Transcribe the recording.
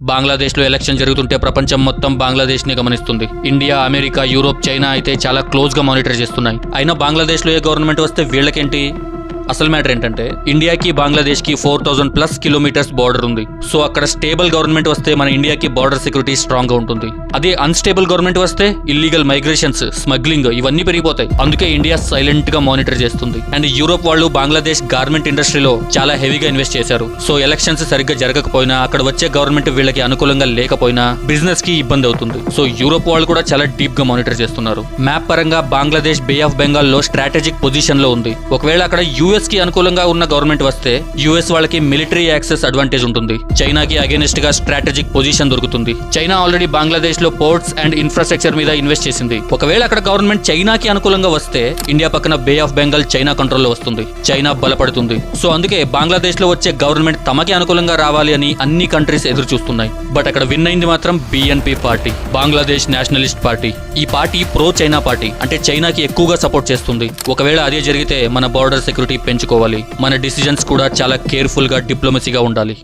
బంగ్లాదేశ్లో ఎలక్షన్ జరుగుతుంటే ప్రపంచం మొత్తం బంగ్లాదేశ్ని గమనిస్తుంది. ఇండియా, అమెరికా, యూరోప్, చైనా అయితే చాలా క్లోజ్గా మానిటర్ చేస్తున్నాయి. అయినా బంగ్లాదేశ్లో ఏ గవర్నమెంట్ వస్తే వీళ్ళకేంటి? అసలు మ్యాటర్ ఏంటంటే ఇండియాకి బంగ్లాదేశ్కి 4000+ కిలోమీటర్స్ బార్డర్ ఉంది. సో అక్కడ స్టేబుల్ గవర్నమెంట్ వస్తే మన ఇండియాకి బార్డర్ సెక్యూరిటీ స్ట్రాంగ్ గా ఉంటుంది. అదే అన్స్టేబుల్ గవర్నమెంట్ వస్తే ఇల్లీగల్ మైగ్రేషన్స్, స్మగ్లింగ్ ఇవన్నీ పెరిగిపోతాయి. అందుకే ఇండియా సైలెంట్ గా మానిటర్ చేస్తుంది. అండ్ యూరోప్ వాళ్ళు బంగ్లాదేశ్ గార్మెంట్ ఇండస్ట్రీలో చాలా హెవీగా ఇన్వెస్ట్ చేశారు. సో ఎలక్షన్స్ సరిగ్గా జరగకపోయినా, అక్కడ వచ్చే గవర్నమెంట్ వీళ్ళకి అనుకూలంగా లేకపోయినా బిజినెస్ కి ఇబ్బంది అవుతుంది. సో యూరోప్ వాళ్ళు కూడా చాలా డీప్ గా మానిటర్ చేస్తున్నారు. మ్యాప్ పరంగా బంగ్లాదేశ్ బే ఆఫ్ బెంగాల్ లో స్ట్రాటజిక్ పొజిషన్ లో ఉంది. ఒకవేళ అక్కడ యుఎస్ కి అనుకూలంగా ఉన్న గవర్నమెంట్ వస్తే యుఎస్ వాళ్ళకి మిలిటరీ యాక్సెస్ అడ్వాంటేజ్ ఉంటుంది. చైనాకి అగేనిస్ట్ గా స్ట్రాటజిక్ పొజిషన్ దొరుకుతుంది. చైనా ఆల్రెడీ బంగ్లాదేశ్ లో పోర్ట్స్ అండ్ ఇన్ఫ్రాస్ట్రక్చర్ మీద ఇన్వెస్ట్ చేసింది. ఒకవేళ అక్కడ గవర్నమెంట్ చైనాకి అనుకూలంగా వస్తే ఇండియా పక్కన బే ఆఫ్ బెంగాల్ చైనా కంట్రోల్లో వస్తుంది. చైనా బలపడుతుంది. సో అందుకే బంగ్లాదేశ్ లో వచ్చే గవర్నమెంట్ తమకి అనుకూలంగా రావాలి అని అన్ని కంట్రీస్ ఎదురు చూస్తున్నాయి. బట్ అక్కడ విన్ అయింది మాత్రం BNP party, Bangladesh Nationalist party. ఈ పార్టీ ప్రో చైనా పార్టీ, అంటే చైనాకి ఎక్కువగా సపోర్ట్ చేస్తుంది. ఒకవేళ అదే జరిగితే మన బార్డర్ సెక్యూరిటీ పెంచుకోవాలి. మన డిసిజన్స్ కూడా చాలా కేర్ఫుల్ గా, డిప్లొమసీగా ఉండాలి.